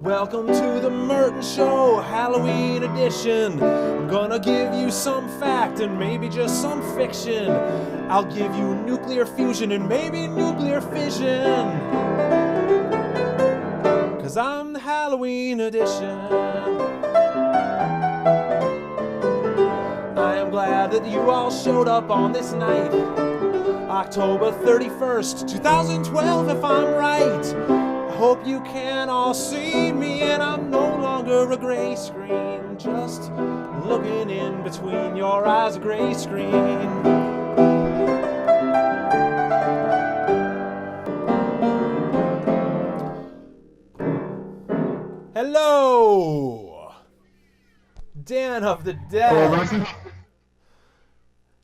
Welcome to the Merton Show, Halloween edition. I'm gonna give you some fact and maybe just some fiction. I'll give you nuclear fusion and maybe nuclear fission. 'Cause I'm the Halloween edition. I am glad that you all showed up on this night, October 31st, 2012, if I'm right. I hope you can all see me and I'm no longer a gray screen, just looking in between your eyes, a gray screen. Hello, Dan of the Dead. Hello, Merton.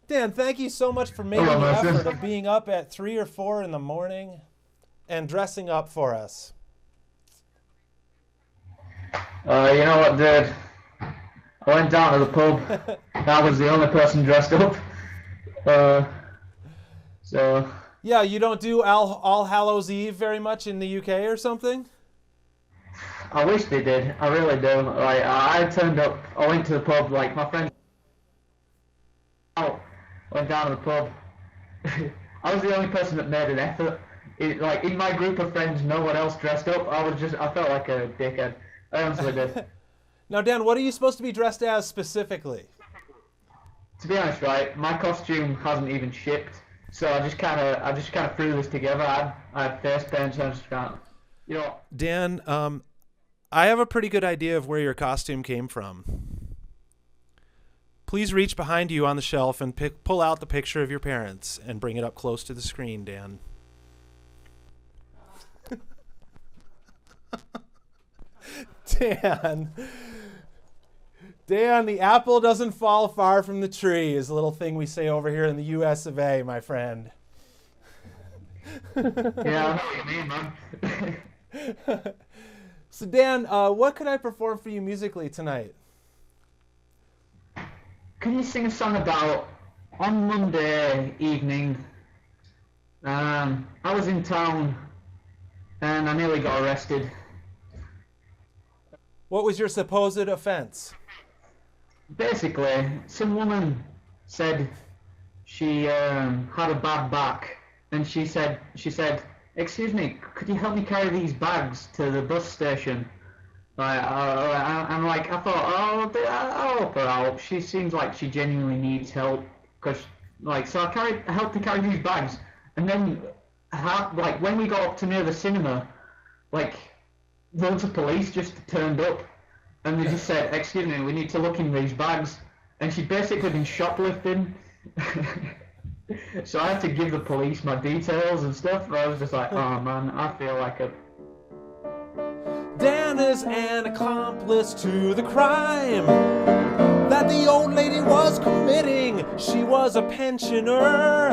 Dan, thank you so much for making the effort of being up at 3 or 4 in the morning and dressing up for us. You know what, dude? I went down to the pub. I was the only person dressed up. So. Yeah, you don't do All Hallows Eve very much in the UK or something? I wish they did. I really do. Like, I turned up. I went to the pub. Like, my friend. Went down to the pub. I was the only person that made an effort. Like, in my group of friends, no one else dressed up. I felt like a dickhead. I honestly did. Now, Dan, what are you supposed to be dressed as specifically? To be honest, right, my costume hasn't even shipped, so I just kind of threw this together. I had face paint, so I just kind of, you know. Dan, I have a pretty good idea of where your costume came from. Please reach behind you on the shelf and pull out the picture of your parents and bring it up close to the screen, Dan. Dan, the apple doesn't fall far from the tree is a little thing we say over here in the US of A, my friend. Yeah, I know what you mean, man. So Dan, what could I perform for you musically tonight? Can you sing a song about, on Monday evening, I was in town and I nearly got arrested. What was your supposed offense? Basically, some woman said she had a bad back, and she said, "Excuse me, could you help me carry these bags to the bus station?" I'm like, I thought, oh, I'll help her out. She seems like she genuinely needs help, so I helped her carry these bags, and then when we got up to near the cinema, like, loads of police just turned up and they just said, "Excuse me, we need to look in these bags." And she'd basically been shoplifting. So I had to give the police my details and stuff. And I was just like, oh man, I feel like a... Dan is an accomplice to the crime that the old lady was committing. She was a pensioner,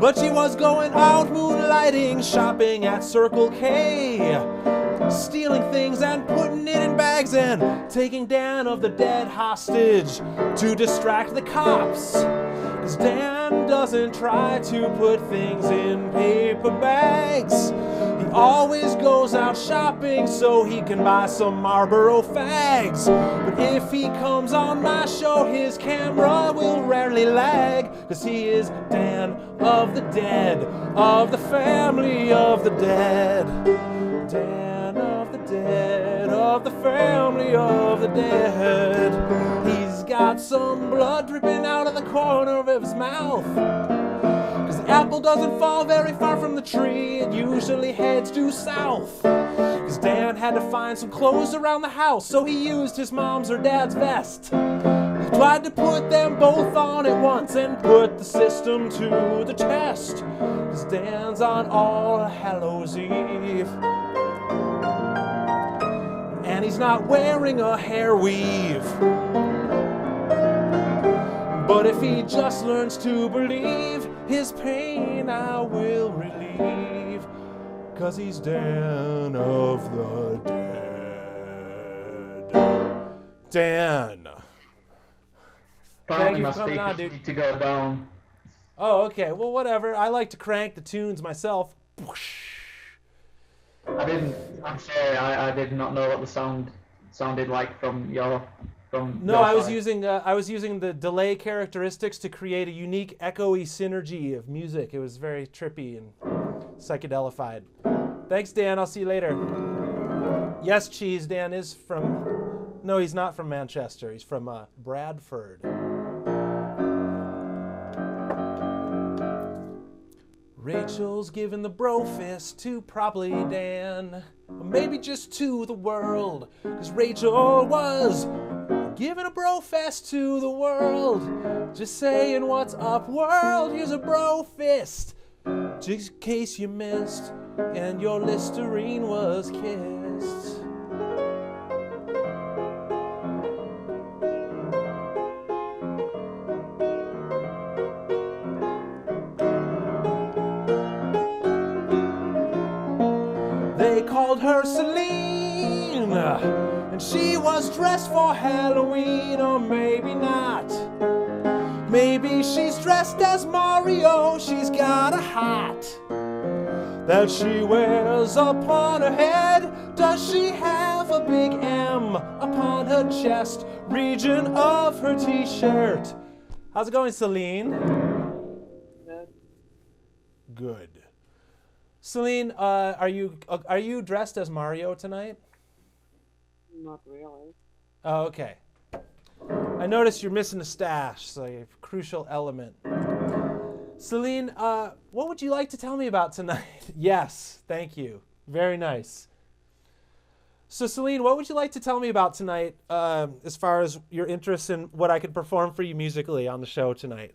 but she was going out moonlighting, shopping at Circle K, stealing things and putting it in bags and taking Dan of the Dead hostage to distract the cops. 'Cause Dan doesn't try to put things in paper bags. He always goes out shopping so he can buy some Marlboro fags. But if he comes on my show, his camera will rarely lag. 'Cause he is Dan of the Dead, of the family of the dead. Dan of the Dead, of the family of the dead. He's got some blood dripping out of the corner of his mouth. 'Cause the apple doesn't fall very far from the tree, it usually heads due south. 'Cause Dan had to find some clothes around the house, so he used his mom's or dad's vest. He tried to put them both on at once and put the system to the test. 'Cause Dan's on All Hallows Eve, and he's not wearing a hair weave. But if he just learns to believe, his pain I will relieve. 'Cause he's Dan of the Dead. Dan. Finally, you my for coming on, speakers dude. need to go down. Oh, okay. Well, whatever. I like to crank the tunes myself. I'm sorry, I did not know what the sounded like from your No, I was side. using the delay characteristics to create a unique echoey synergy of music. It was very trippy and psychedelified. Thanks, Dan. I'll see you later. Yes, Cheese. Dan is from. No, he's not from Manchester. He's from Bradford. Rachel's giving the bro fist to probably Dan, or maybe just to the world, cause Rachel was giving a bro fest to the world. Just saying what's up, world, here's a bro fist, just in case you missed, and your Listerine was kissed. They called her Celine, and she was dressed for Halloween, or maybe not. Maybe she's dressed as Mario, she's got a hat that she wears upon her head. Does she have a big M upon her chest, region of her t-shirt? How's it going, Celine? Good. Celine, are you dressed as Mario tonight? Not really. Oh, okay. I noticed you're missing a stash, so a crucial element. Celine, what would you like to tell me about tonight? Yes, thank you. Very nice. So, Celine, what would you like to tell me about tonight, as far as your interest in what I could perform for you musically on the show tonight?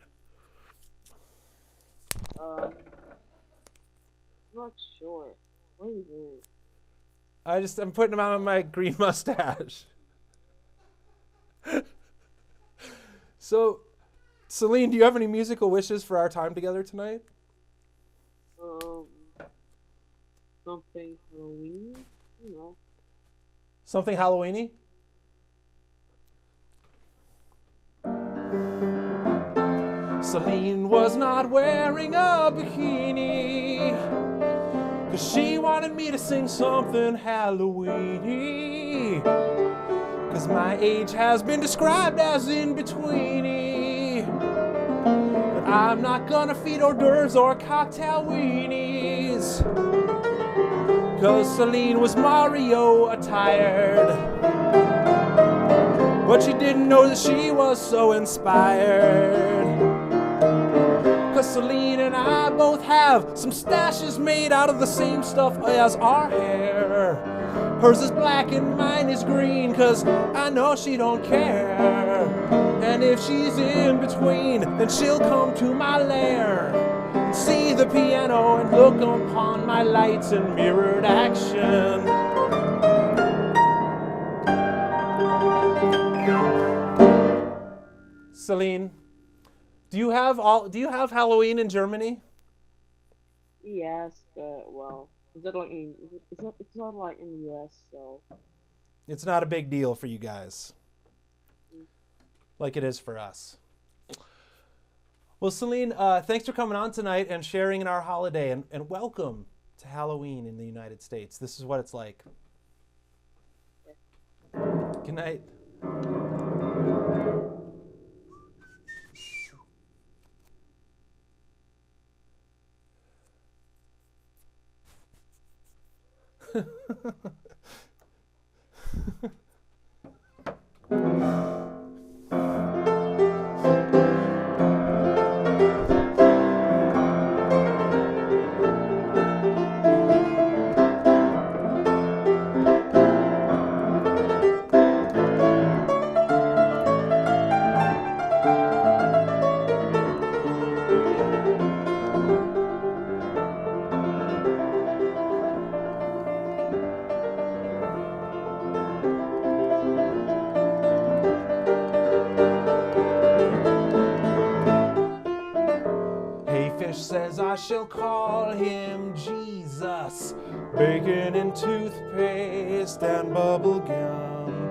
Not sure. What are you doing? I'm putting them on my green mustache. So, Celine, do you have any musical wishes for our time together tonight? Something Halloween? You know. Something Halloweeny? Celine was not wearing a bikini, 'cause she wanted me to sing something Halloweeny, 'cause my age has been described as in-betweeny. But I'm not gonna feed hors d'oeuvres or cocktail weenies, 'cause Celine was Mario attired. But she didn't know that she was so inspired, 'cause Celine and I both have some stashes made out of the same stuff as our hair. Hers is black and mine is green, 'cause I know she don't care. And if she's in between, then she'll come to my lair and see the piano and look upon my lights in mirrored action. Celine, do you have Halloween in Germany? Yes, but well, is that like in? It's not like in the US, so. It's not a big deal for you guys, like it is for us. Well, Celine, thanks for coming on tonight and sharing in our holiday, and welcome to Halloween in the United States. This is what it's like. Good night. Says I shall call him Jesus, bacon and toothpaste and bubble gum.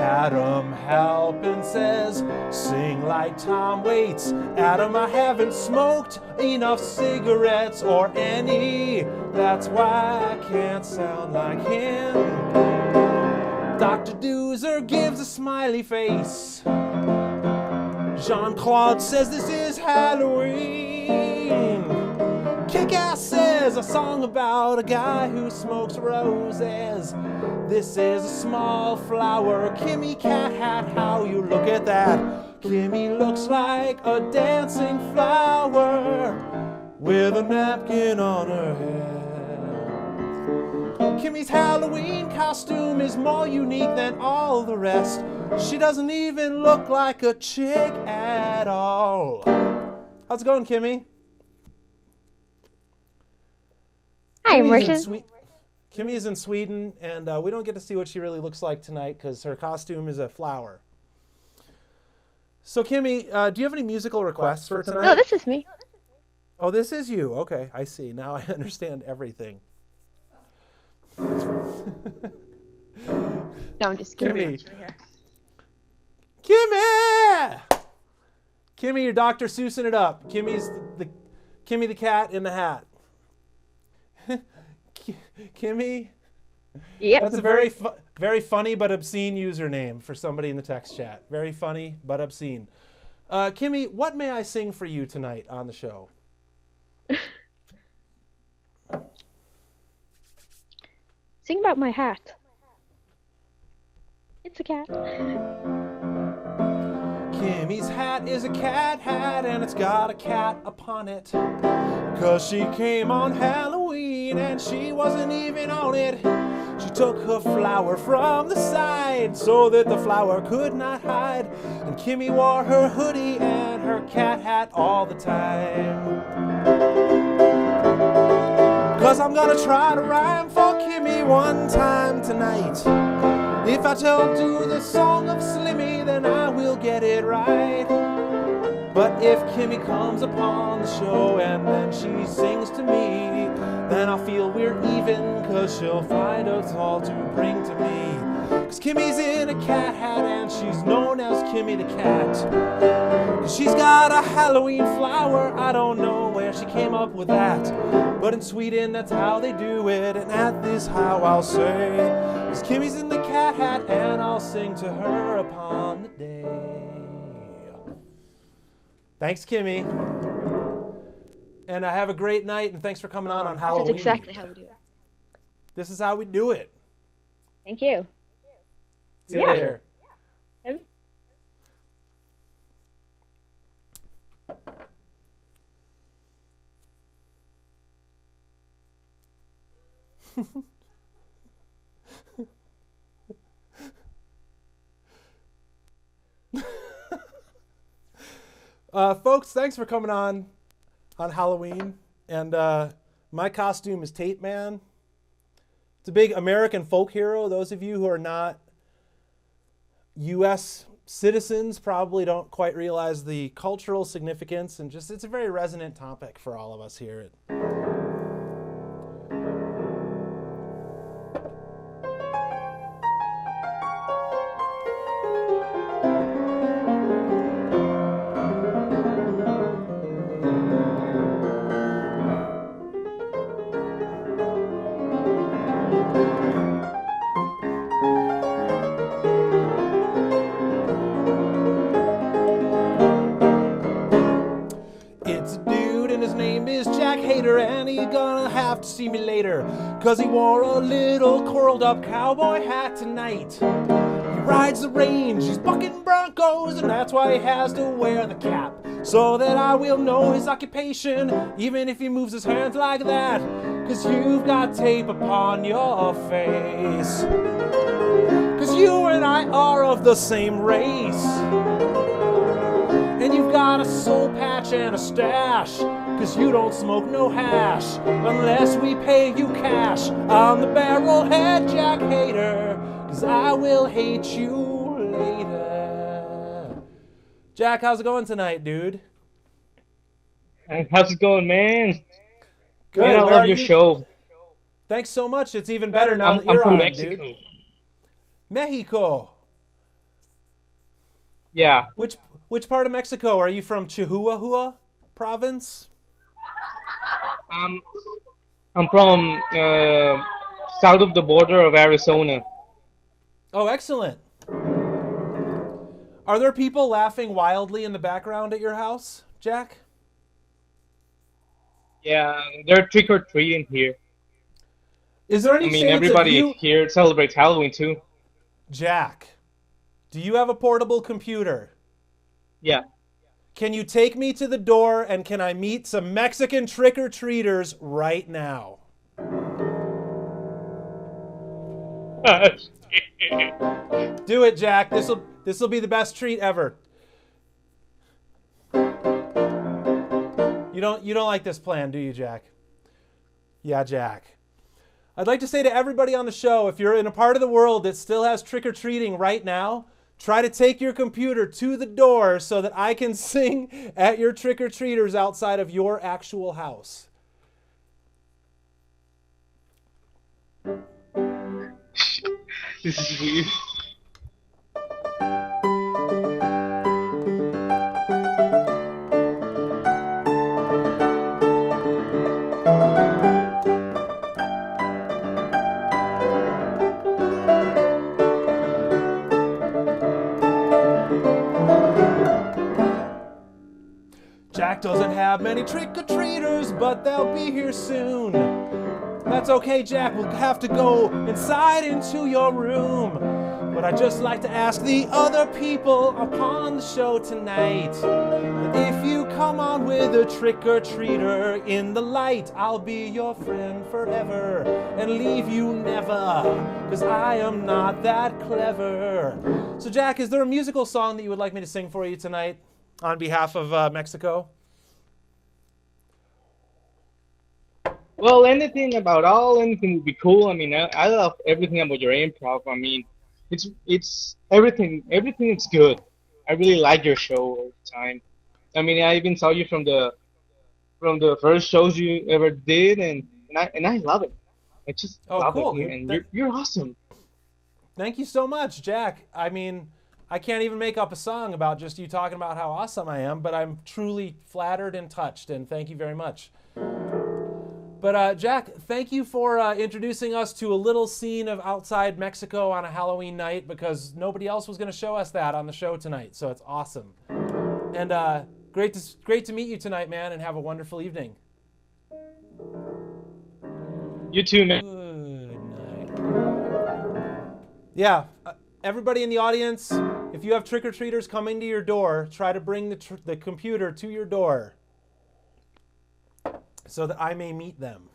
Adam Halpin says, sing like Tom Waits. Adam, I haven't smoked enough cigarettes or any. That's why I can't sound like him. Dr. Doozer gives a smiley face. Jean-Claude says this is Halloween. Kick-Ass says a song about a guy who smokes roses. This is a small flower. Kimmy Cat Hat, how you look at that. Kimmy looks like a dancing flower with a napkin on her head. Kimmy's Halloween costume is more unique than all the rest. She doesn't even look like a chick at all. How's it going, Kimmy? Hi, Merton. Kimmy is in Sweden, and we don't get to see what she really looks like tonight because her costume is a flower. So, Kimmy, do you have any musical requests for tonight? No, this is me. Oh, this is you. Okay, I see. Now I understand everything. No, I'm just kidding. Kimmy! Kimmy, you're Dr. Seussing it up. Kimmy the cat in the hat. Kimmy? Yep. That's a very funny but obscene username for somebody in the text chat. Very funny but obscene. Kimmy, what may I sing for you tonight on the show? Sing about my hat. It's a cat. Kimmy's hat is a cat hat, and it's got a cat upon it. 'Cause she came on Halloween, and she wasn't even on it. She took her flower from the side, so that the flower could not hide. And Kimmy wore her hoodie and her cat hat all the time. 'Cause I'm gonna try to rhyme for Kimmy one time tonight. If I don't do the song of Slimmy, then I will get it right. But if Kimmy comes upon the show and then she sings to me, then I'll feel we're even, 'cause she'll find us all to bring to me. 'Cause Kimmy's in a cat hat and she's known as Kimmy the Cat. 'Cause she's got a Halloween flower, I don't know where she came up with that. But in Sweden, that's how they do it, and that is how I'll say. 'Cause Kimmy's in the cat hat, and I'll sing to her upon the day. Thanks, Kimmy. And have a great night, and thanks for coming on Halloween. That's exactly how we do it. This is how we do it. Thank you. See you later. Folks, thanks for coming on Halloween. And my costume is Tape Man. It's a big American folk hero. Those of you who are not U.S. citizens probably don't quite realize the cultural significance, and just it's a very resonant topic for all of us here. And he's gonna have to see me later, 'cause he wore a little curled up cowboy hat tonight. He rides the range, he's bucking broncos, and that's why he has to wear the cap, so that I will know his occupation, even if he moves his hands like that. 'Cause you've got tape upon your face, 'cause you and I are of the same race. And you've got a soul patch and a stash, 'cause you don't smoke no hash unless we pay you cash. I'm the barrel head Jack hater, 'cause I will hate you later. Jack, how's it going tonight, dude? How's it going, man? Good. Man, I love your show. Thanks so much. It's even better now that I'm you're from on, Mexico. dude. Mexico. Yeah. Which part of Mexico? Are you from Chihuahua province? Um, I'm from south of the border of Arizona. Oh, excellent. Are there people laughing wildly in the background at your house, Jack? Yeah, they're trick or treating here. Is there I any mean, chance of everybody you, here celebrates Halloween too. Jack? Do you have a portable computer? Yeah. Can you take me to the door and can I meet some Mexican trick-or-treaters right now? Do it, Jack. This'll be the best treat ever. You don't like this plan, do you, Jack? Yeah, Jack. I'd like to say to everybody on the show, if you're in a part of the world that still has trick-or-treating right now, try to take your computer to the door so that I can sing at your trick-or-treaters outside of your actual house. This is weird. Jack doesn't have many trick-or-treaters, but they'll be here soon. That's okay, Jack, we'll have to go inside into your room. But I'd just like to ask the other people upon the show tonight that if you come on with a trick-or-treater in the light, I'll be your friend forever and leave you never, because I am not that clever. So Jack, is there a musical song that you would like me to sing for you tonight on behalf of Mexico? Well, anything would be cool. I mean, I love everything about your improv. I mean, it's everything. Everything is good. I really like your show all the time. I mean, I even saw you from the first shows you ever did, and I love it. I just Oh, love it, cool, dude. and you're awesome. Thank you so much, Jack. I mean, I can't even make up a song about just you talking about how awesome I am, but I'm truly flattered and touched, and thank you very much. But Jack, thank you for introducing us to a little scene of outside Mexico on a Halloween night, because nobody else was going to show us that on the show tonight, so it's awesome. And great to meet you tonight, man, and have a wonderful evening. You too, man. Good night. Yeah, everybody in the audience, if you have trick-or-treaters coming to your door, try to bring the computer to your door so that I may meet them.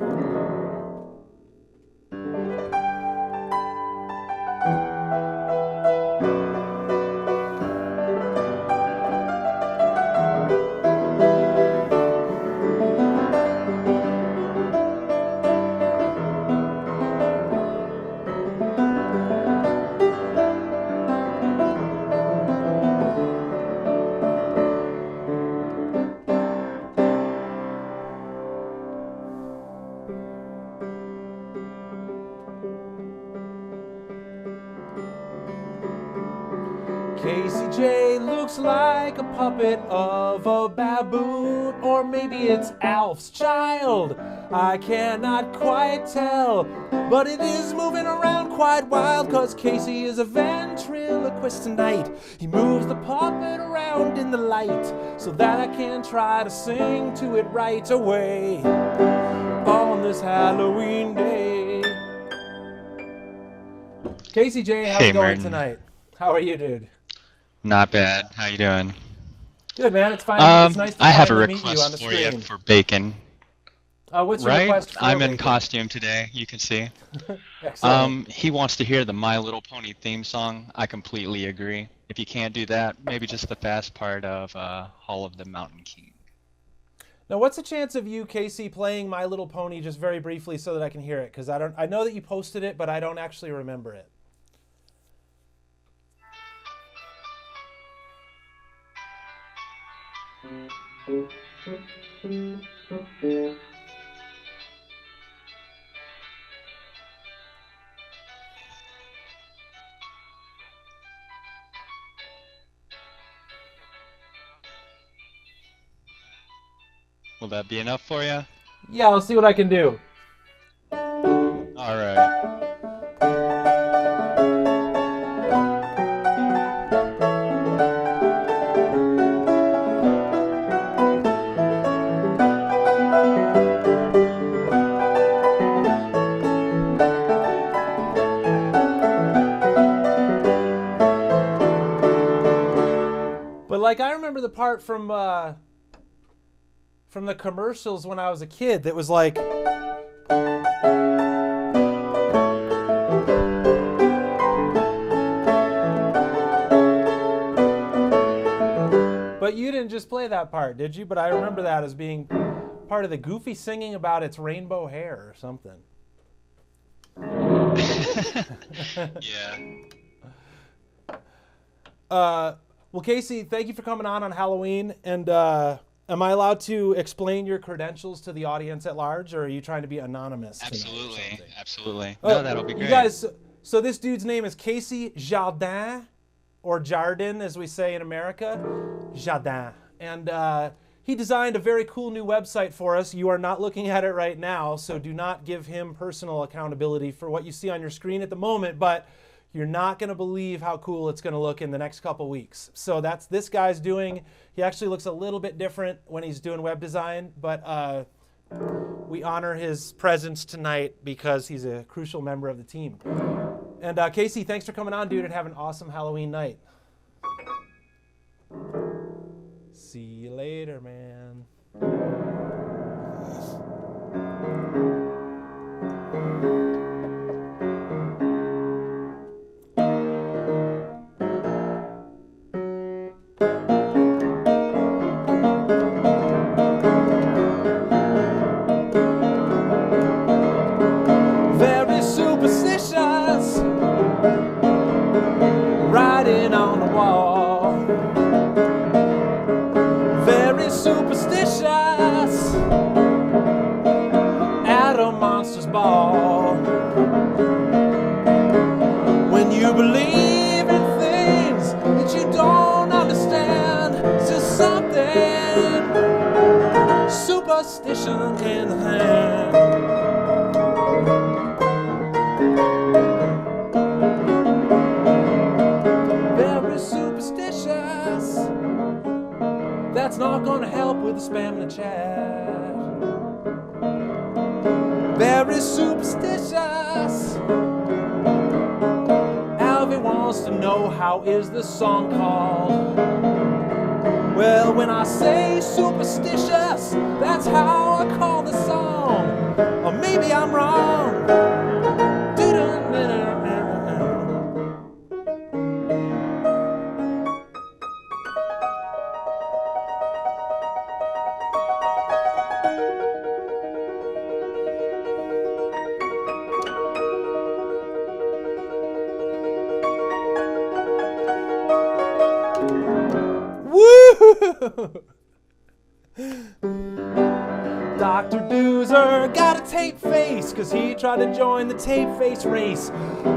Casey J looks like a puppet of a baboon, or maybe it's Alf's child. I cannot quite tell, but it is moving around quite wild, cause Casey is a ventriloquist tonight. He moves the puppet around in the light so that I can try to sing to it right away on this Halloween day. Casey J, how's it going Merton. tonight? How are you, dude? Not bad. How you doing? Good, man. It's fine. It's nice to I have a finally meet you on the request for you screen. for bacon. What's your Right? request for I'm in bacon? costume today. You can see. Excellent. He wants to hear the My Little Pony theme song. I completely agree. If you can't do that, maybe just the fast part of Hall of the Mountain King. Now, what's the chance of you, Casey, playing My Little Pony just very briefly so that I can hear it? Because I know that you posted it, but I don't actually remember it. Will that be enough for you? Yeah, I'll see what I can do. All right. But like I remember the part from the commercials when I was a kid that was like, but you didn't just play that part, did you? But I remember that as being part of the Goofy singing about its rainbow hair or something. Yeah. Well, Casey, thank you for coming on Halloween. And am I allowed to explain your credentials to the audience at large, or are you trying to be anonymous tonight or Absolutely. something? Absolutely. Oh, No, that'll be great. You guys, so this dude's name is Casey Jardin, or Jardin, as we say in America. Jardin. And he designed a very cool new website for us. You are not looking at it right now, so do not give him personal accountability for what you see on your screen at the moment, but you're not going to believe how cool it's going to look in the next couple weeks. So that's this guy's doing. He actually looks a little bit different when he's doing web design, but we honor his presence tonight because he's a crucial member of the team. And Casey, thanks for coming on, dude, and have an awesome Halloween night. See you later, man. Very superstitious, writing on the wall. Very superstitious, at a monster's ball. When you believe in things that you don't understand, it's just something, superstition in the hand. Very superstitious, that's not gonna help with the spam in the chat. Very superstitious. Alvy wants to know, how is this song called? Well, when I say superstitious, that's how I call the song. Or maybe I'm wrong. Woo! Dr. Doozer got a tape face, cause he tried to join the tape face race.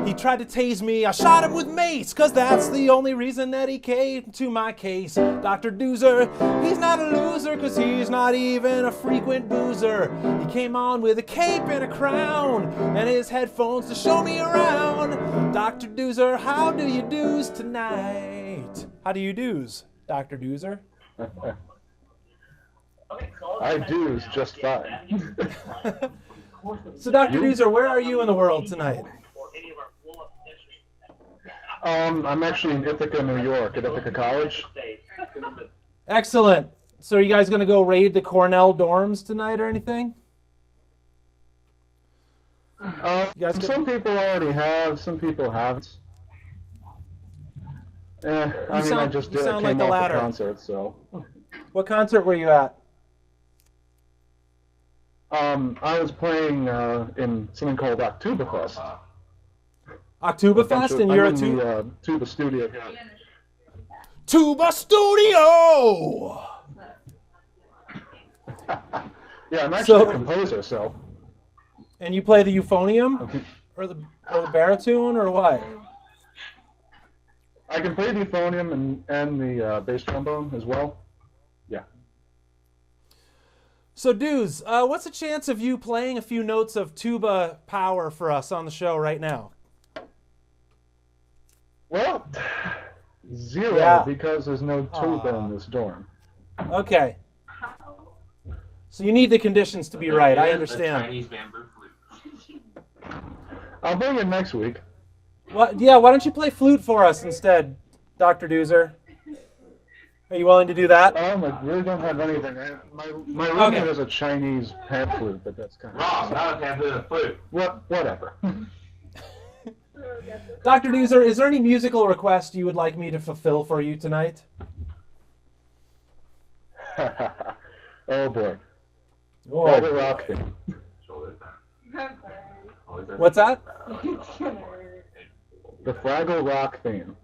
He tried to tase me, I shot him with mace, cause that's the only reason that he came to my case. Dr. Doozer, he's not a loser, cause he's not even a frequent boozer. He came on with a cape and a crown, and his headphones to show me around. Dr. Doozer, how do you do's tonight? How do you do's, Dr. Doozer? I do is just fine. So, Dr. Doozer, where are you in the world tonight? I'm actually in Ithaca, New York, at Ithaca College. Excellent. So, are you guys going to go raid the Cornell dorms tonight or anything? Some people already have, some people haven't. I just you did. sound I like came the off latter. the concert, so. What concert were you at? I was playing in something called Oktoberfest. Oktoberfest, and you're I'm a in the tuba studio. Tuba Studio! Yeah, I'm actually So- a composer, so. And you play the euphonium? Or the baritone, or what? I can play the euphonium and the bass trombone as well. Yeah. So, Dudes, what's the chance of you playing a few notes of tuba power for us on the show right now? Well, zero, Yeah. because there's no tuba in this dorm. Okay. So you need the conditions to be right. I understand. Chinese bamboo flute. I'll bring it next week. What? Yeah, why don't you play flute for us instead, Dr. Doozer? Are you willing to do that? I really don't have anything. My roommate Okay. has a Chinese pan flute, but that's kind of... Wrong, not a bamboo, a flute. Whatever. Dr. Doozer, is there any musical request you would like me to fulfill for you tonight? Oh boy. Oh. Private rock theme. What's that? The Fraggle Rock theme.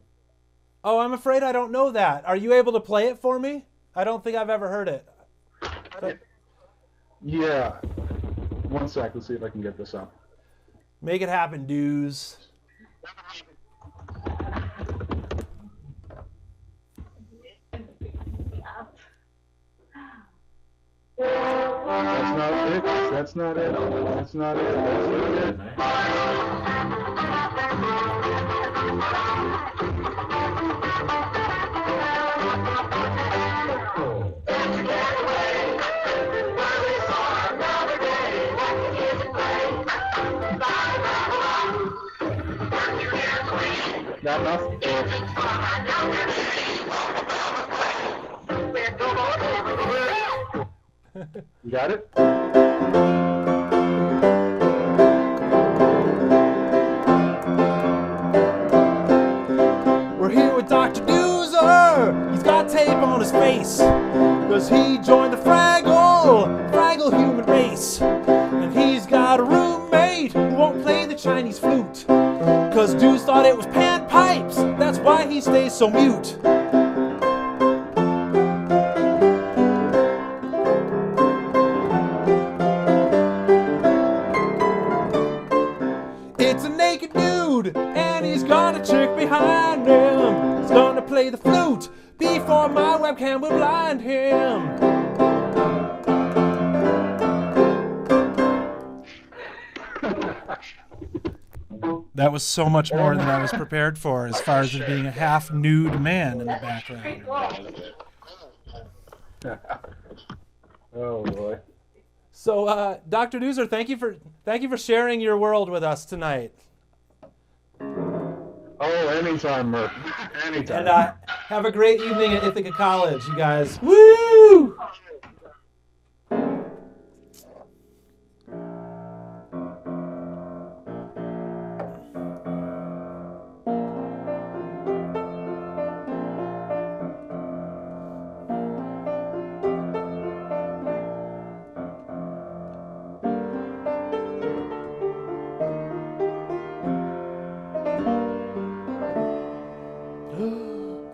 Oh, I'm afraid I don't know that. Are you able to play it for me? I don't think I've ever heard it. Yeah. One sec, let's see if I can get this up. Make it happen, dudes. That's not it. That's not it. That's not it. That's not it. Not enough? You got it? We're here with Dr. Doozer. He's got tape on his face, cause he joined the Fraggle human race. And he's got a roommate who won't play the Chinese flute, cause dudes thought it was panpipes. That's why he stays so mute. It's a naked dude, and he's got a chick behind him. He's gonna play the flute before my webcam will blind him. That was so much more than I was prepared for, as far as there being a half-nude man in the background. Oh boy. So, Dr. Doozer, thank you for sharing your world with us tonight. Oh, anytime, Merton. Anytime. And have a great evening at Ithaca College, you guys. Woo!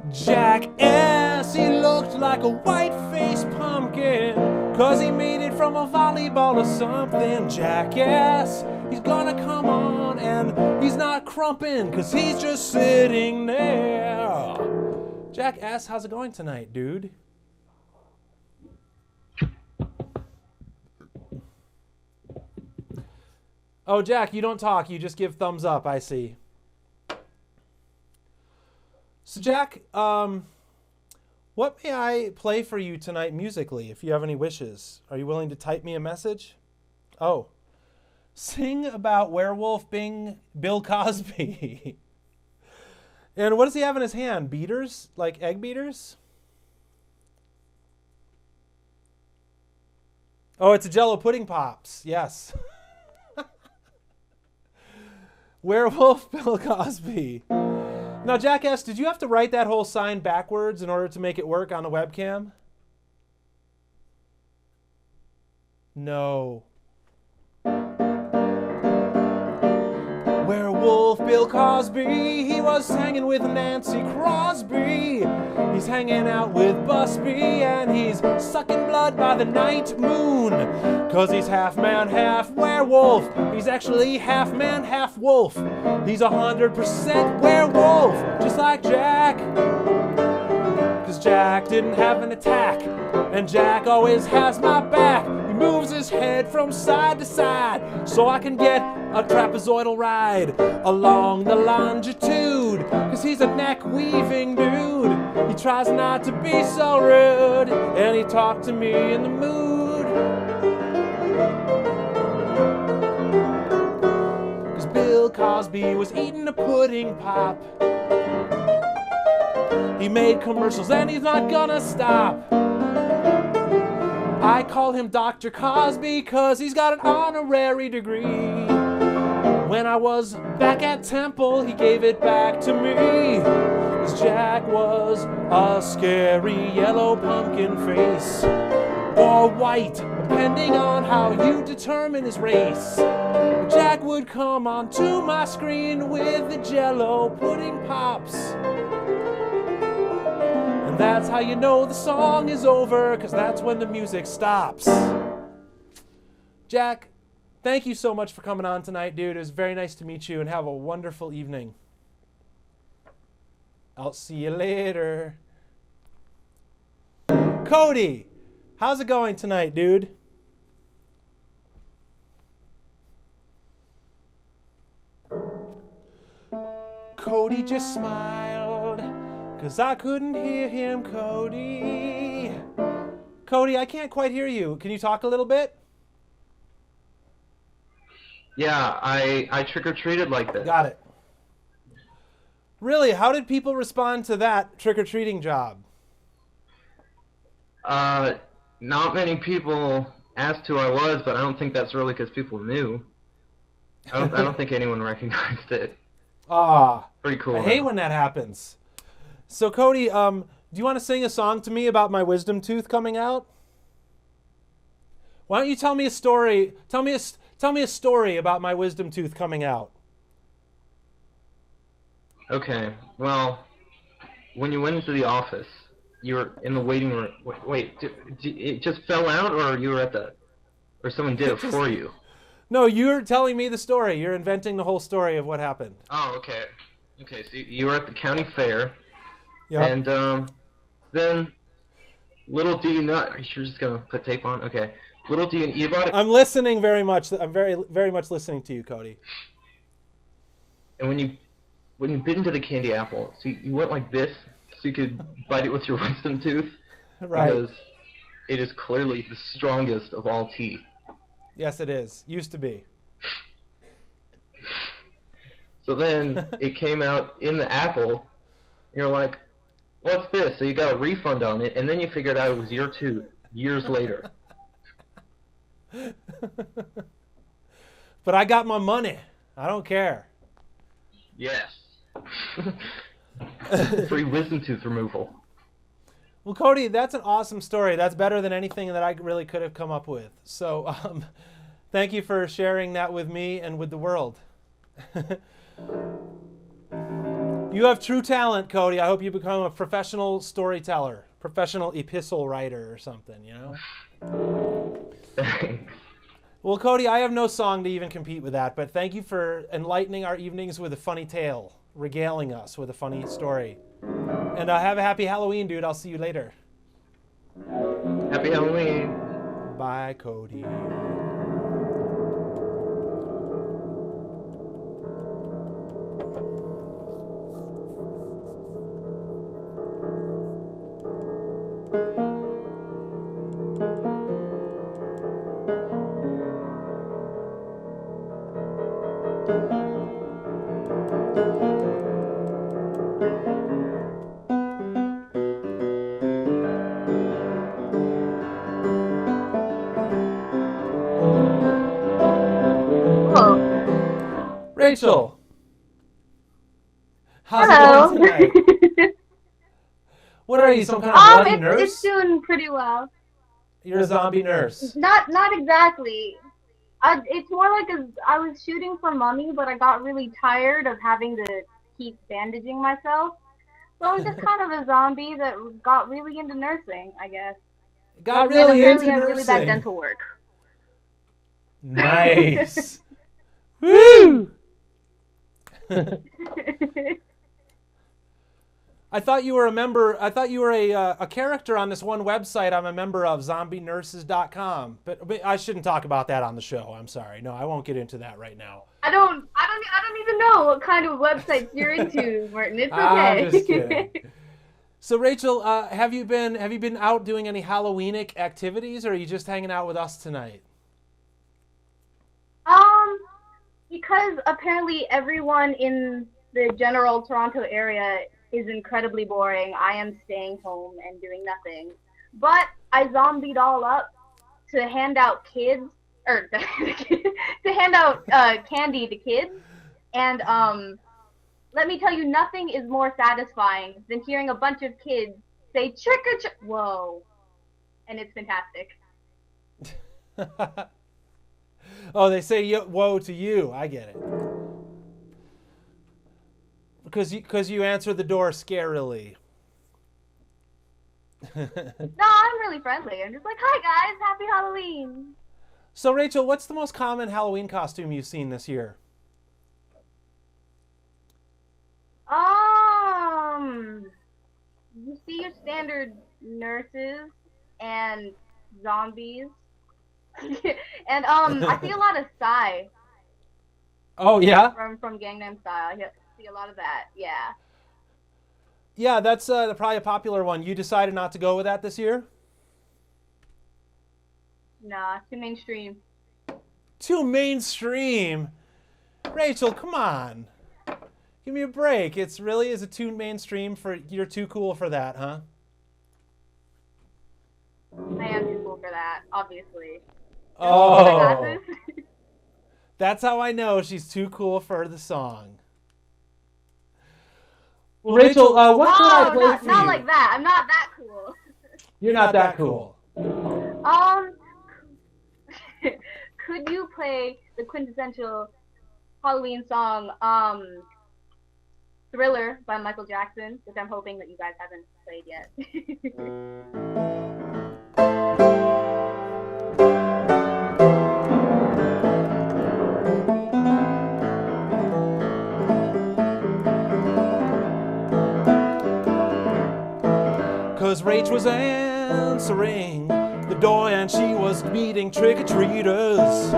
Jackass, he looked like a white-faced pumpkin, cause he made it from a volleyball or something. Jackass, he's gonna come on, and he's not crumping, cause he's just sitting there. Jackass, how's it going tonight, dude? Oh, Jack, you don't talk, you just give thumbs up, I see. So, Jack, what may I play for you tonight musically, if you have any wishes? Are you willing to type me a message? Oh. Sing about werewolf Bill Cosby. And what does he have in his hand? Beaters? Like egg beaters? Oh, it's a Jell-O pudding pops. Yes. Werewolf Bill Cosby. Now, Jackass, did you have to write that whole sign backwards in order to make it work on the webcam? No. Werewolf Bill Cosby, he was hanging with Nancy Crosby. He's hanging out with Busby, and he's sucking blood by the night moon. Cause he's half man, half werewolf. He's actually half man, half wolf. He's 100% werewolf, just like Jack. Cause Jack didn't have an attack, and Jack always has my back. He moves his head from side to side so I can get a trapezoidal ride along the longitude. Cause he's a neck weaving dude. He tries not to be so rude, and he talked to me in the mood. Cause Bill Cosby was eating a pudding pop. He made commercials and he's not gonna stop. I call him Dr. Cosby cause he's got an honorary degree. When I was back at Temple, he gave it back to me. Cause Jack was a scary yellow pumpkin face, or white, depending on how you determine his race. Jack would come onto my screen with the Jello pudding pops. And that's how you know the song is over, cause that's when the music stops. Jack, thank you so much for coming on tonight, dude. It was very nice to meet you, and have a wonderful evening. I'll see you later. Cody, how's it going tonight, dude? Cody just smiled, cause I couldn't hear him, Cody. Cody, I can't quite hear you. Can you talk a little bit? Yeah, I trick-or-treated like this. Got it. Really, how did people respond to that trick-or-treating job? Not many people asked who I was, but I don't think that's really because people knew. I don't think anyone recognized it. Pretty cool. I hate when that happens. So Cody, do you want to sing a song to me about my wisdom tooth coming out? Why don't you tell me a story? Tell me a story about my wisdom tooth coming out. Okay. Well, when you went into the office, you were in the waiting room. Wait, it just fell out, or you were at the, or someone did it for you? No, you're telling me the story. You're inventing the whole story of what happened. Oh, okay. Okay, so you were at the county fair, Yep. and then little do you know, are you sure just gonna put tape on? Okay. Little do you bought it. I'm listening very much. I'm very much listening to you, Cody. And when you bit into the candy apple, so you went like this, so you could bite it with your wisdom tooth. Right. Because it is clearly the strongest of all teeth. Yes, it is. Used to be. So then it came out in the apple. You're like, what's this? So you got a refund on it, and then you figured out it was your tooth years later. But I got my money. I don't care. Yes. Free wisdom tooth removal. Well, Cody, that's an awesome story. That's better than anything that I really could have come up with. So thank you for sharing that with me and with the world. You have true talent, Cody. I hope you become a professional storyteller, professional epistle writer or something, you know? Thanks. Well, Cody, I have no song to even compete with that, but thank you for enlightening our evenings with a funny tale, regaling us with a funny story. And have a happy Halloween, dude. I'll see you later. Happy Halloween. Bye, Cody. Rachel. How's Hello. it going tonight? What are you, some kind of bloody nurse? It's doing pretty well. You're a zombie nurse. Not exactly. It's more like I was shooting for money, but I got really tired of having to keep bandaging myself. So I'm just kind of a zombie that got really into nursing, I guess. Got really into have nursing. really bad dental work. Nice. Woo! I thought you were a member. I thought you were a character on this one website I'm a member of, zombienurses.com. But I shouldn't talk about that on the show. I'm sorry. No, I won't get into that right now. I don't even know what kind of websites you're into, Merton. It's okay. I'm just kidding. So Rachel, have you been out doing any Halloweenic activities, or are you just hanging out with us tonight? Because apparently everyone in the general Toronto area is incredibly boring, I am staying home and doing nothing. But I zombied all up to hand out to hand out candy to kids. And let me tell you, nothing is more satisfying than hearing a bunch of kids say trick or treat. Whoa. And it's fantastic. Oh, they say whoa to you. I get it. Because you answer the door scarily. No, I'm really friendly. I'm just like, hi guys, happy Halloween. So Rachel, what's the most common Halloween costume you've seen this year? You see your standard nurses and zombies. And I see a lot of Psy. Oh yeah? From Gangnam Style. I see a lot of that, yeah. Yeah, that's probably a popular one. You decided not to go with that this year? Nah, too mainstream. Too mainstream? Rachel, come on. Give me a break. Is it too mainstream you're too cool for that, huh? I am too cool for that, obviously. Oh. That's how I know she's too cool for the song. Well, Rachel, what should I play for you? Not like that. I'm not that cool. You're not that cool. Could you play the quintessential Halloween song, Thriller by Michael Jackson, which I'm hoping that you guys haven't played yet. Cause Rach was answering the door and she was meeting trick-or-treaters.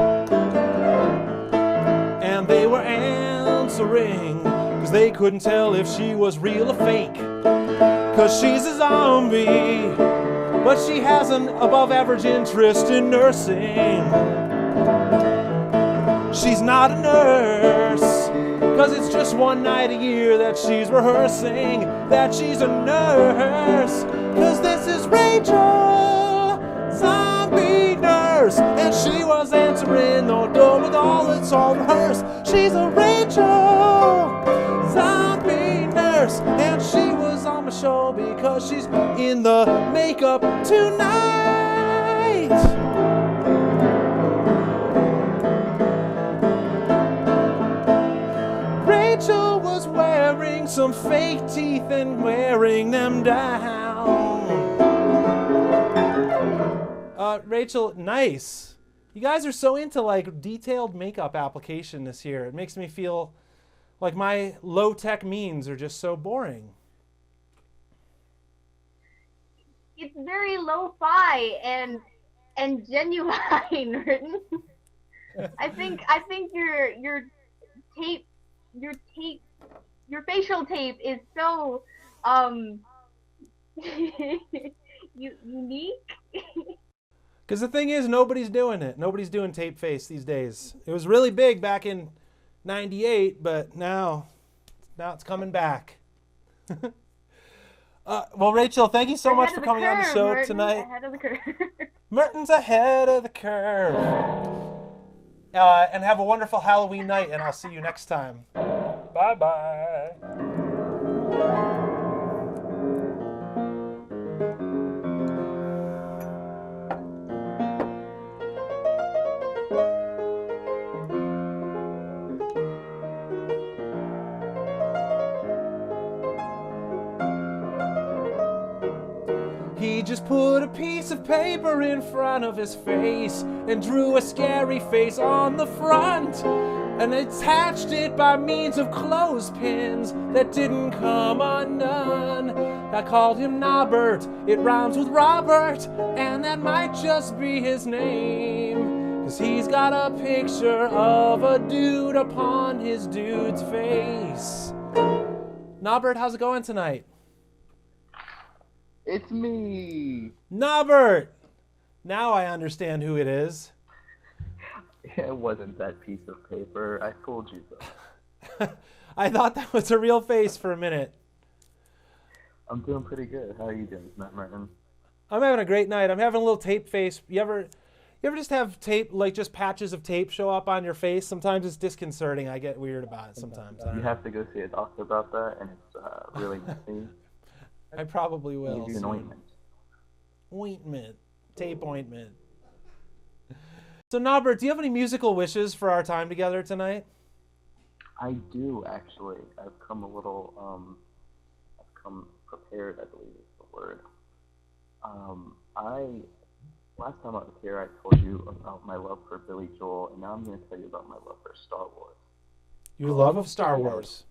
And they were answering cause they couldn't tell if she was real or fake. Cause she's a zombie, but she has an above average interest in nursing. She's not a nurse, cause it's just one night a year that she's rehearsing that she's a nurse. Cause this is Rachel, zombie nurse, and she was answering the door with all it's all rehearsed. She's a Rachel, zombie nurse, and she was on my show because she's in the makeup tonight. Rachel was wearing some fake teeth and wearing them down. Rachel, nice. You guys are so into like detailed makeup application this year. It makes me feel like my low-tech means are just so boring. It's very lo-fi and genuine, Merton. I think your facial tape is so unique. Because the thing is, nobody's doing it. Nobody's doing tape face these days. It was really big back in '98, but now it's coming back. Well, Rachel, thank you so much for coming on the show Merton, tonight. ahead of the curve. Merton's ahead of the curve. And have a wonderful Halloween night, and I'll see you next time. Bye-bye. He just put a piece of paper in front of his face and drew a scary face on the front and attached it by means of clothespins that didn't come undone. I called him Norbert, it rhymes with Robert, and that might just be his name, 'cause he's got a picture of a dude upon his dude's face. Norbert, how's it going tonight? It's me. Norbert! Now I understand who it is. It wasn't that piece of paper. I fooled you though. I thought that was a real face for a minute. I'm doing pretty good. How are you doing, Matt Merton? I'm having a great night. I'm having a little tape face. You ever just have tape, like just patches of tape show up on your face? Sometimes it's disconcerting. I get weird about it sometimes. You have to go see a doctor about that, and it's really messy. I probably will. Give you an ointment. Ointment. Tape ointment. So, Norbert, do you have any musical wishes for our time together tonight? I do, actually. I've come a little, I've come prepared, I believe is the word. Last time I was here, I told you about my love for Billy Joel, and now I'm going to tell you about my love for Star Wars. Your love of Star Wars.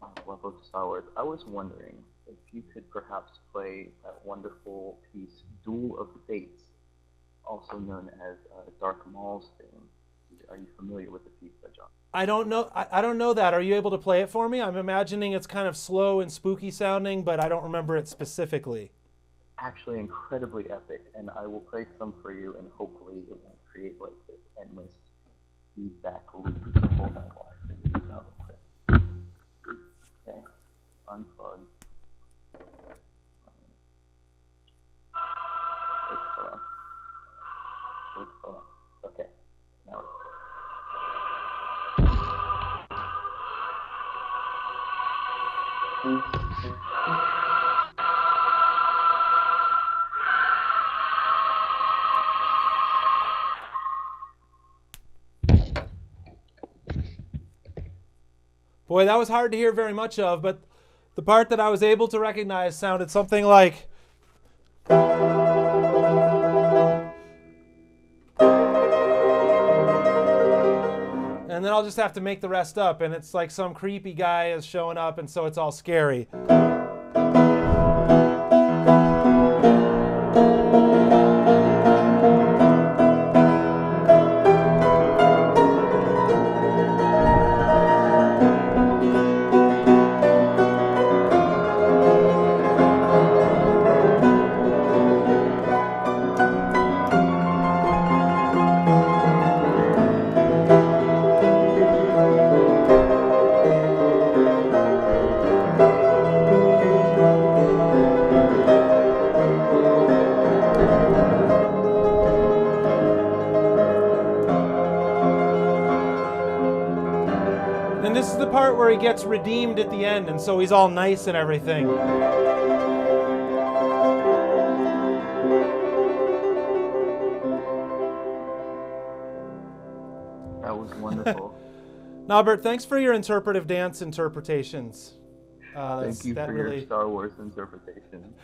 My love of Star Wars. I was wondering if you could perhaps play that wonderful piece, Duel of the Fates, also known as Darth Maul's theme. Are you familiar with the piece by John? I don't know. I don't know that. Are you able to play it for me? I'm imagining it's kind of slow and spooky sounding, but I don't remember it specifically. Actually, incredibly epic, and I will play some for you, and hopefully it won't create like this endless feedback loop. Hold on while I figure this out real quick. Okay, unplug. Hold on. Okay, now it's Boy, that was hard to hear very much of, but the part that I was able to recognize sounded something like... And then I'll just have to make the rest up, and it's like some creepy guy is showing up, and so it's all scary. This is the part where he gets redeemed at the end, and so he's all nice and everything. That was wonderful. Norbert, thanks for your interpretive dance interpretations. Thank you for your Star Wars interpretation.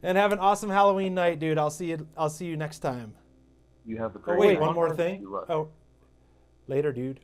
And have an awesome Halloween night, dude. I'll see you next time. You have a great wait, night. one more thing. Oh, later, dude.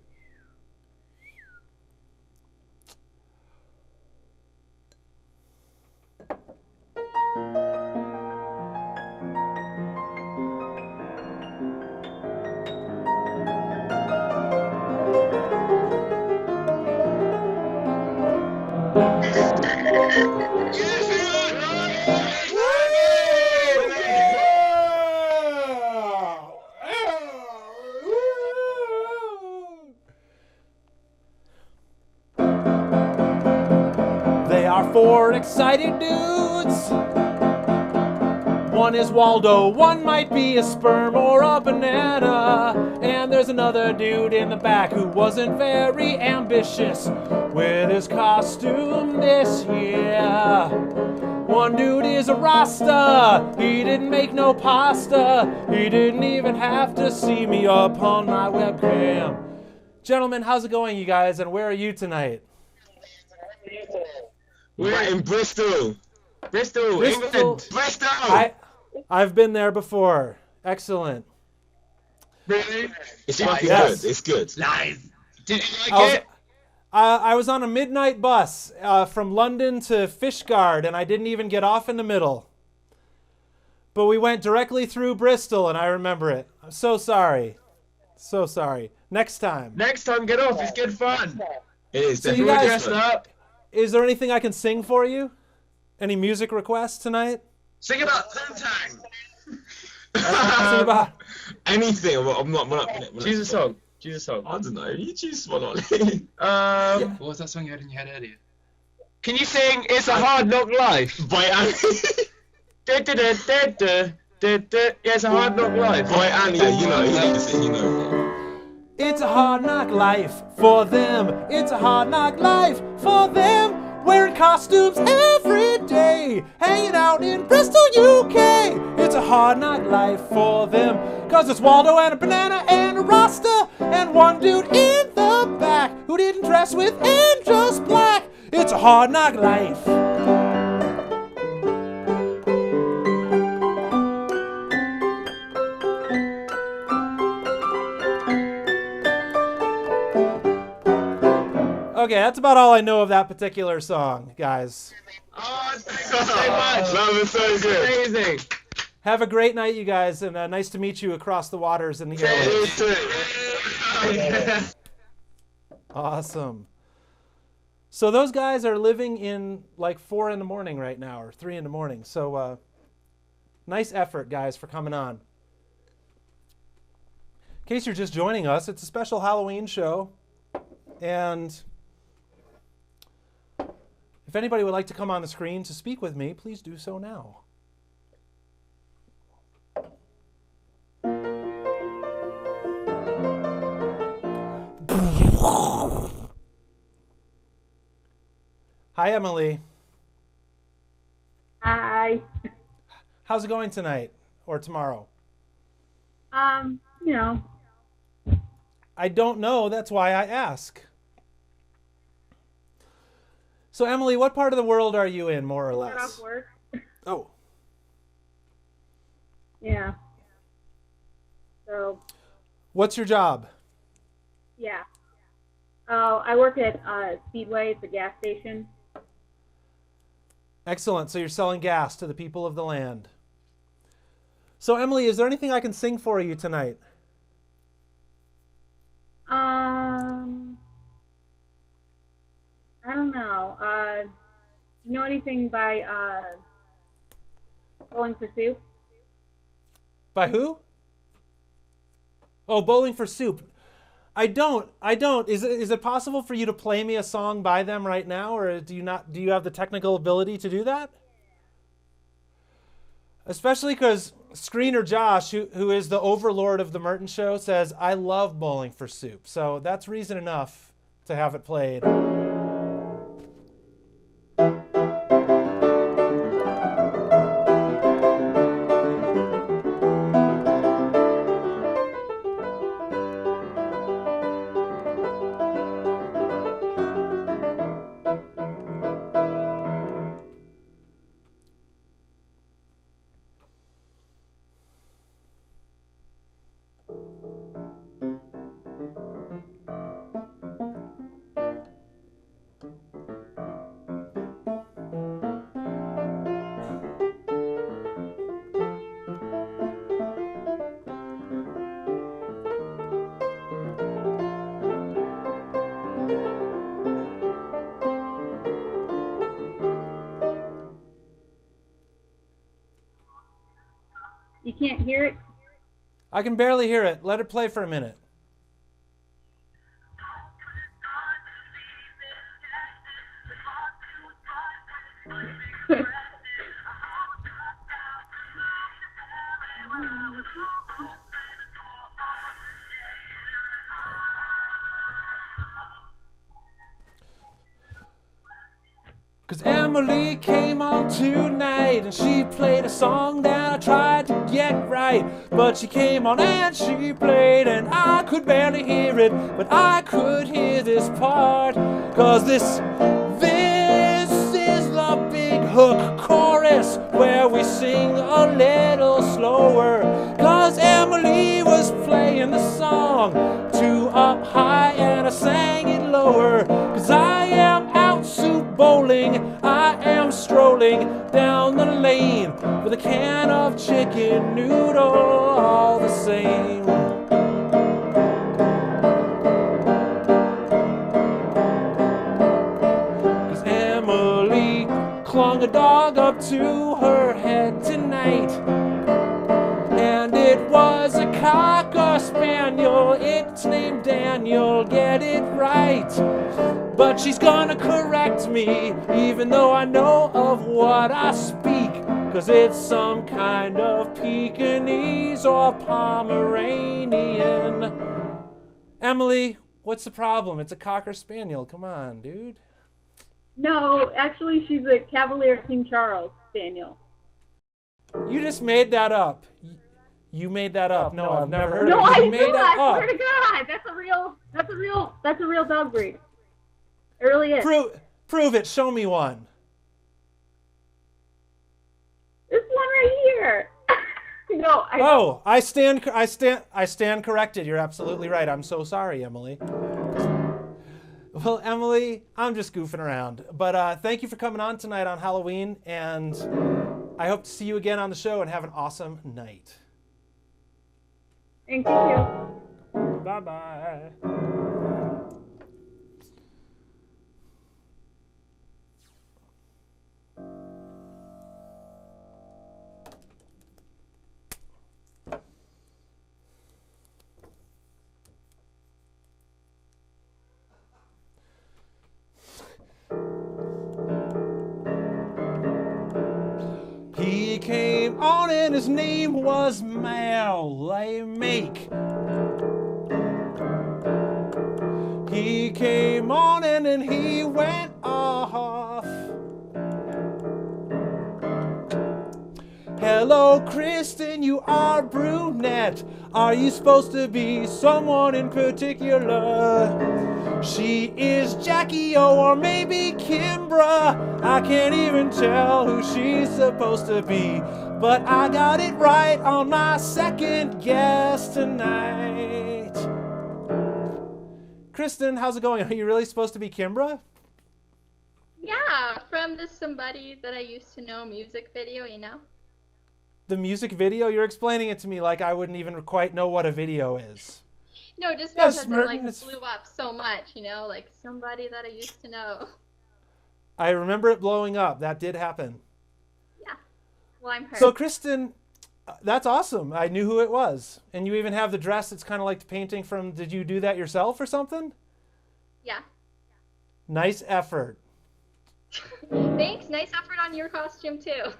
They are four excited dudes. One is Waldo, one might be a sperm or a banana. And there's another dude in the back who wasn't very ambitious with his costume this year. One dude is a Rasta, he didn't make no pasta. He didn't even have to see me up on my webcam. Gentlemen, how's it going, you guys, and where are you tonight? We're in Bristol. Bristol, England. Bristol. I've been there before. Excellent. Really? It's fucking Yes. good. It's good. Nice. Did you like it? I was on a midnight bus from London to Fishguard, and I didn't even get off in the middle. But we went directly through Bristol, and I remember it. I'm so sorry. So sorry. Next time. Next time, get off. It's good fun. It is. So you definitely guys, good. up. Is there anything I can sing for you? Any music requests tonight? Sing about Tang. Sing about... Anything. I'm not. Choose a song. Choose a song. I don't know. You choose one. What was that song you had in your head earlier? Can you sing "It's a Hard Knock Life"? By Annie. Yeah, it's a hard knock life. By Annie, you know. It's a hard knock life for them. It's a hard knock life for them. Wearing costumes every day, hanging out in Bristol, UK. It's a hard knock life for them. Cause it's Waldo and a banana and a Rasta and one dude in the back who didn't dress with in just black. It's a hard knock life. Okay, that's about all I know of that particular song, guys. Oh, thank you so much. That was so good. Amazing. Have a great night, you guys, and nice to meet you across the waters in the air. Awesome. So those guys are living in like 4 in the morning right now, or 3 in the morning. So nice effort, guys, for coming on. In case you're just joining us, it's a special Halloween show. And if anybody would like to come on the screen to speak with me, please do so now. Hi, Emily. Hi. How's it going tonight or tomorrow? You know. I don't know. That's why I ask. So, Emily, what part of the world are you in, more or Got less? off work. Oh. Yeah. So, What's your job? yeah. Oh, I work at Speedway. It's a gas station. Excellent. So you're selling gas to the people of the land. So, Emily, is there anything I can sing for you tonight? I don't know. You know anything by Bowling for Soup? By who? Oh, Bowling for Soup. I don't. Is it possible for you to play me a song by them right now, or do you have the technical ability to do that? Especially because Screener Josh, who is the overlord of the Merton Show, says, I love Bowling for Soup. So that's reason enough to have it played. You can't hear it? I can barely hear it. Let it play for a minute. Cause Emily came on tonight and she played a song that I tried to get right. But she came on and she played and I could barely hear it, but I could hear this part. Cause this is the big hook chorus. where we sing a little slower. 'Cause Emily was playing the song too up high and I sang it lower. 'Cause I am out soup bowling, I am strolling down the lane with a can of chicken noodle all the same. Clung a dog up to her head tonight, and it was a cocker spaniel. It's named Daniel, get it right. But she's gonna correct me, even though I know of what I speak, 'cause it's some kind of Pekingese or Pomeranian. Emily, what's the problem? It's a cocker spaniel. Come on, dude. No, actually, she's a Cavalier King Charles spaniel. You just made that up. You made that up. No, I've never heard No, of it. I You made do. that I up. swear to God, that's a real dog breed. It really is. Prove it. Show me one. This one right here. No. I stand corrected. You're absolutely right. I'm so sorry, Emily. Well, Emily, I'm just goofing around. But thank you for coming on tonight on Halloween, and I hope to see you again on the show and have an awesome night. Thank you. Bye-bye. He came on and his name was Make. He came on and then he went off. Hello, Kristen, you are brunette. Are you supposed to be someone in particular? She is Jackie O or maybe Kimbra. I can't even tell who she's supposed to be, but I got it right on my second guess tonight. Kristen, how's it going? Are you really supposed to be Kimbra? Yeah, from this Somebody That I Used to Know music video, you know? The music video? You're explaining it to me like I wouldn't even quite know what a video is. No, just Yes, because Merton, it like blew up so much, you know, like Somebody That I Used to Know. I remember it blowing up. That did happen. Yeah. Well, I'm her. So, Kristen, that's awesome. I knew who it was. And you even have the dress that's kind of like the painting from, did you do that yourself or something? Yeah. Nice effort. Thanks. Nice effort on your costume, too.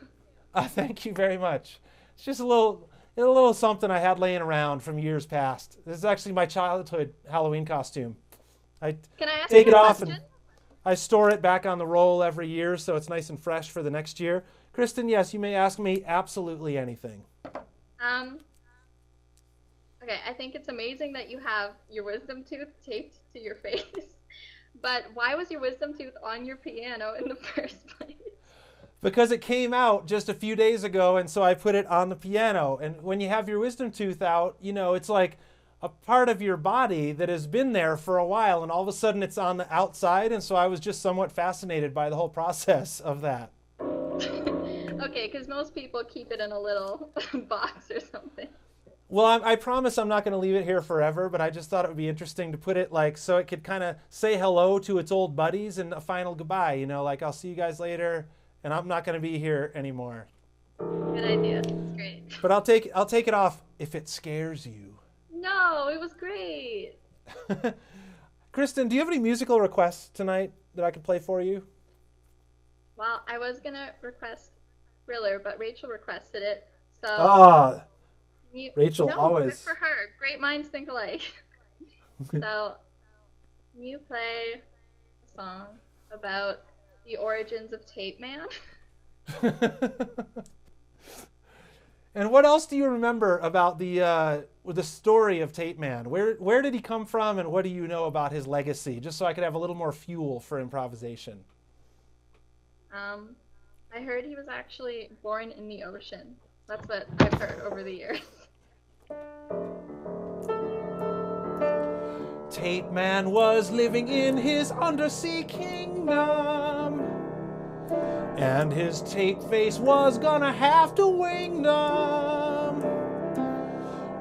Thank you very much. It's just a little something I had laying around from years past. This is actually my childhood Halloween costume. Can I ask take you it a off question? and I store it back on the roll every year so it's nice and fresh for the next year. Kristen, yes, you may ask me absolutely anything. Okay, I think it's amazing that you have your wisdom tooth taped to your face. But why was your wisdom tooth on your piano in the first place? Because it came out just a few days ago, and so I put it on the piano. And when you have your wisdom tooth out, you know, it's like a part of your body that has been there for a while, and all of a sudden it's on the outside, and so I was just somewhat fascinated by the whole process of that. Okay, because most people keep it in a little box or something. Well, I promise I'm not going to leave it here forever, but I just thought it would be interesting to put it like so it could kind of say hello to its old buddies and a final goodbye, you know, like I'll see you guys later, and I'm not going to be here anymore. Good idea. It's great. But I'll take it off if it scares you. No, it was great. Kristen, do you have any musical requests tonight that I could play for you? Well, I was going to request Thriller, but Rachel requested it. So Rachel, always. Good for her. Great minds think alike. So, can you play a song about the origins of Tape Man? And what else do you remember about the story of Tape Man? Where did he come from, and what do you know about his legacy? Just so I could have a little more fuel for improvisation. I heard he was actually born in the ocean. That's what I've heard over the years. Tape Man was living in his undersea kingdom, and his tape face was gonna have to wingdom.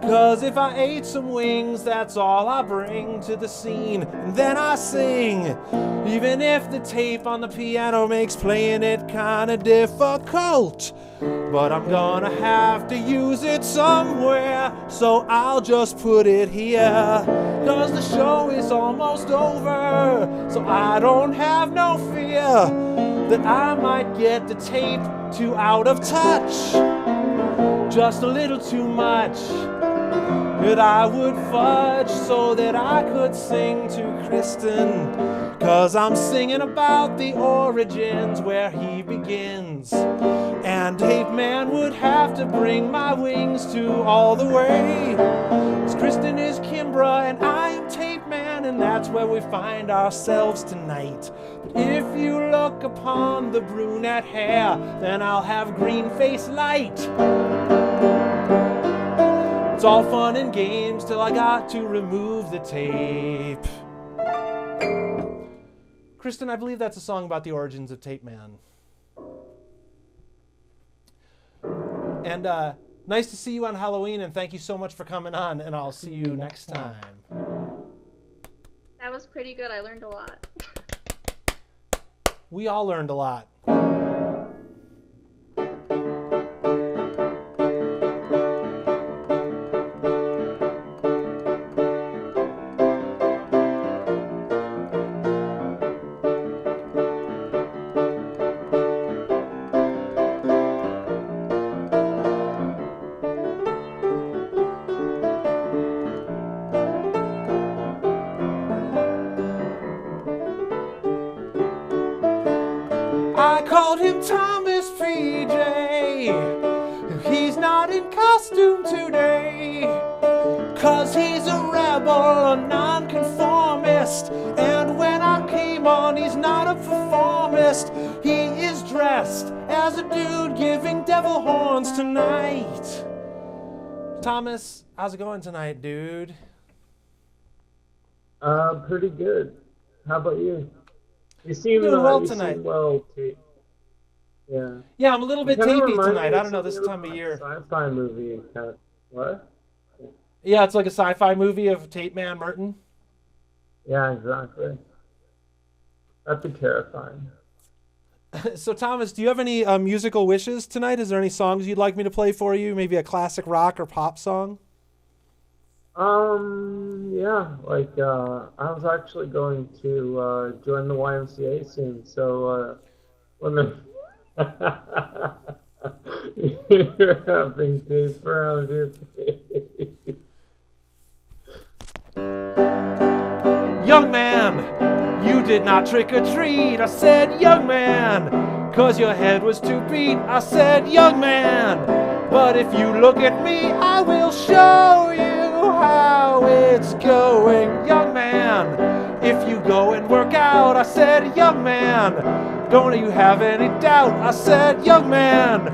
'Cause if I ate some wings, that's all I bring to the scene. And then I sing, even if the tape on the piano makes playing it kinda difficult. But I'm gonna have to use it somewhere, so I'll just put it here. 'Cause the show is almost over, so I don't have no fear that I might get the tape too out of touch. Just a little too much. That I would fudge so that I could sing to Kristen. 'Cause I'm singing about the origins where he begins. And Tape Man would have to bring my wings to all the way. 'Cause Kristen is Kimbra and I am Tape Man, and that's where we find ourselves tonight. But if you look upon the brunette hair, then I'll have green face light. It's all fun and games till I got to remove the tape. Kristen, I believe that's a song about the origins of Tape Man. And nice to see you on Halloween, and thank you so much for coming on, and I'll see you next time. That was pretty good. I learned a lot. We all learned a lot. I called him Thomas PJ. He's not in costume today. 'Cause he's a rebel, a nonconformist. And when I came on, he's not a performist. He is dressed as a dude giving devil horns tonight. Thomas, how's it going tonight, dude? Pretty good. How about you? You seem doing well you tonight. Seem well, too. Yeah. Yeah, I'm a little bit Kinda tapey reminds me tonight. of I don't know, this something time of about year. a sci-fi movie. Kind of, what? Yeah, it's like a sci-fi movie of Tape Man Merton. Yeah, exactly. That'd be terrifying. So, Thomas, do you have any musical wishes tonight? Is there any songs you'd like me to play for you? Maybe a classic rock or pop song? Yeah, like, I was actually going to, join the YMCA soon, so, when the... You're having tape around your face. Young man, you did not trick or treat. I said, young man, 'cause your head was too beat. I said, young man, but if you look at me, I will show you how it's going. Young man, if you go and work out. I said, young man, don't you have any doubt. I said, young man,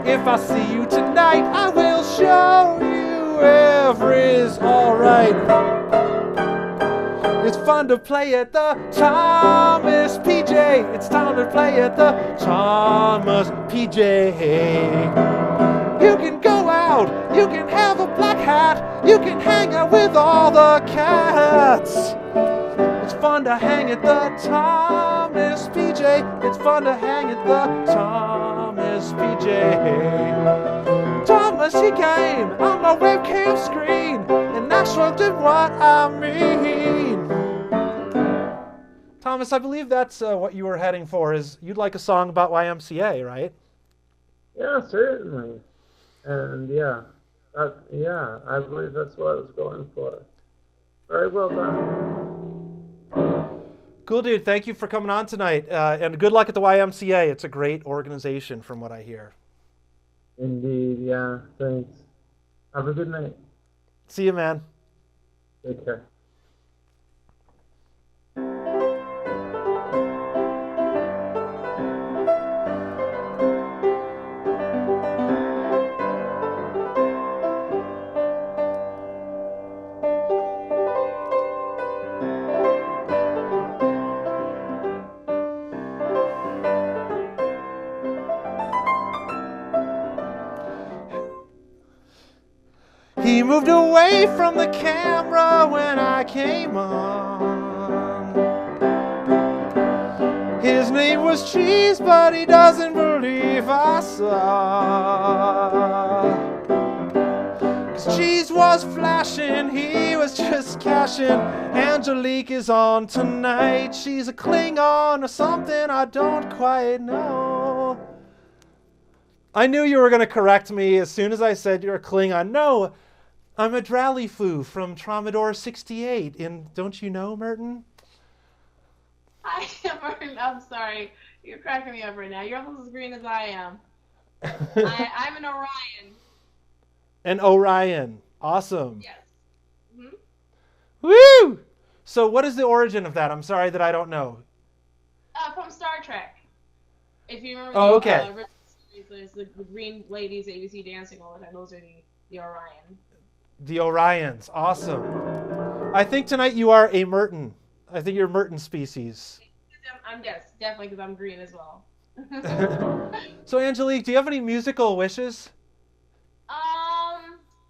if I see you tonight, I will show you everything's alright. It's fun to play at the Thomas PJ. It's time to play at the Thomas PJ. You can go out, you can have a black hat, you can hang out with all the cats. It's fun to hang at the Thomas PJ. It's fun to hang at the Thomas PJ. Thomas, he came on my webcam screen, and I shrugged at what I mean. Thomas, I believe that's what you were heading for, is you'd like a song about YMCA, right? Yeah, certainly. And yeah, I believe that's what I was going for. Very well done. Cool, dude. Thank you for coming on tonight. And good luck at the YMCA. It's a great organization from what I hear. Indeed, yeah, thanks. Have a good night. See you, man. Take care. moved away from the camera when I came on. His name was Cheese, but he doesn't believe I saw. 'Cause Cheese was flashing, he was just cashing. Angelique is on tonight. She's a Klingon or something, I don't quite know. I knew you were going to correct me as soon as I said you're a Klingon. No, I'm a Drallyfoo from Tromador 68 in Don't You Know, Merton? Hi, Merton. I'm sorry. You're cracking me up right now. You're almost as green as I am. I'm an Orion. An Orion. Awesome. Yes. Mm-hmm. Woo! So what is the origin of that? I'm sorry that I don't know. From Star Trek. If you remember Oh, okay. there's the green ladies that you see dancing all the time. Those are the Orion. The Orions. Awesome. I think tonight you are a Merton. I think you're Merton species. I'm yes, definitely because I'm green as well. So Angelique, do you have any musical wishes?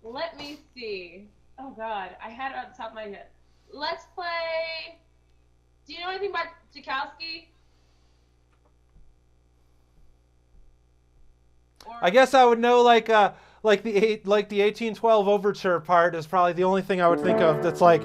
Let me see. Oh God, I had it on the top of my head. Let's play. Do you know anything about Tchaikovsky? I guess I would know like the 1812 overture part is probably the only thing I would think of that's like.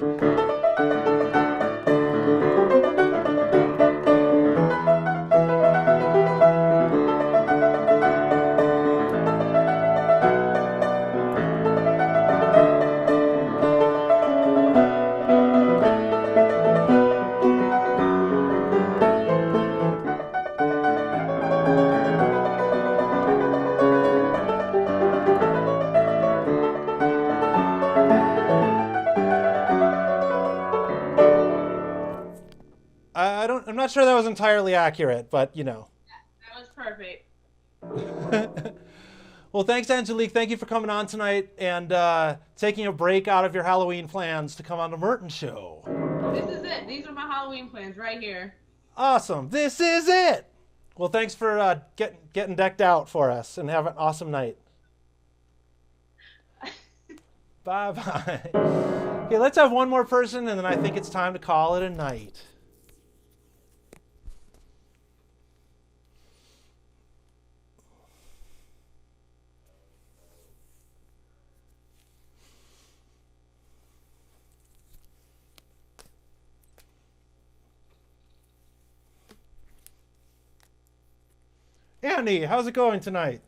I'm not sure that was entirely accurate, but you know. That was perfect. Well, thanks, Angelique. Thank you for coming on tonight and taking a break out of your Halloween plans to come on the Merton Show. This is it. These are my Halloween plans right here. Awesome. This is it. Well, thanks for getting decked out for us and have an awesome night. Bye-bye. Okay, let's have one more person, and then I think it's time to call it a night. Annie, how's it going tonight?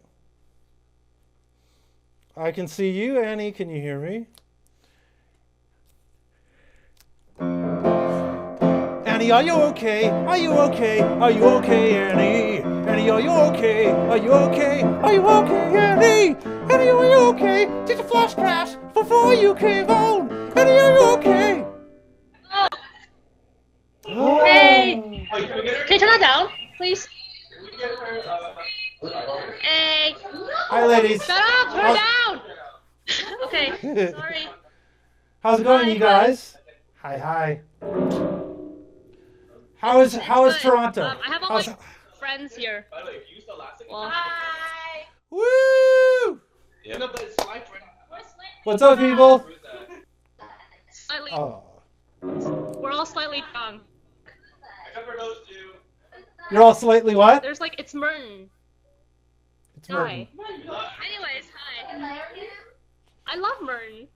I can see you, Annie. Can you hear me? Annie, are you okay? Are you okay? Are you okay, Annie? Annie, are you okay? Are you okay? Are you okay, Annie? Annie, are you okay? Did you flash crash before you came home? Annie, are you okay? Hey! Can you turn that down, please? Hey! Hi, ladies. Shut up! Turn it down! Okay, sorry. How's it going, you guys? Hi. How is Toronto? I have all my friends here. Well, hi! Woo! Yeah. What's up, people? Slightly. Oh. We're all slightly drunk. You're all slightly what? There's like, it's Merton. It's Merton. Hi. Anyways, hi. I love Merton.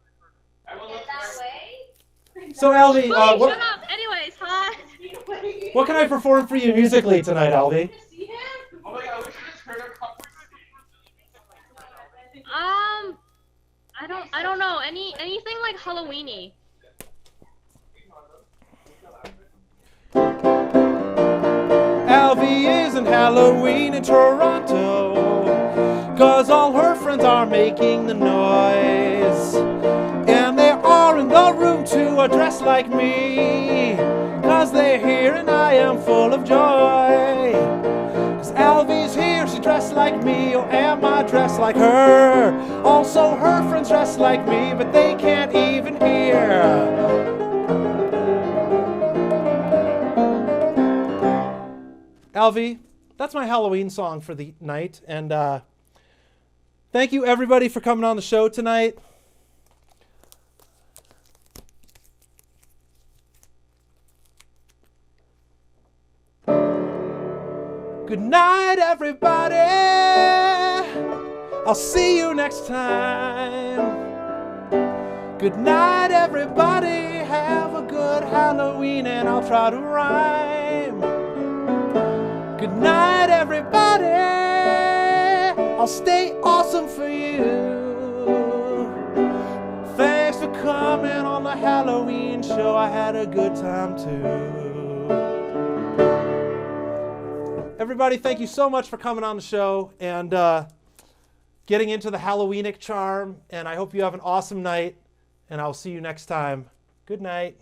So, Alvy, Shut what up! Anyways, hi. can I perform for you musically tonight, Alvy? I don't know. Anything like Halloweeny. Alvy isn't Halloween in Toronto, 'cause all her friends are making the noise. And they are in the room to dress like me, 'cause they're here and I am full of joy. 'Cause Alvy's here, she dressed like me, oh am I dressed like her? Also her friends dress like me, but they can't even hear. Alvy, that's my Halloween song for the night, and thank you everybody for coming on the show tonight. Good night, everybody. I'll see you next time. Good night, everybody. Have a good Halloween, and I'll try to rhyme. Good night, everybody. I'll stay awesome for you. Thanks for coming on the Halloween show. I had a good time too. Everybody, thank you so much for coming on the show and getting into the Halloweenic charm. And I hope you have an awesome night. And I'll see you next time. Good night.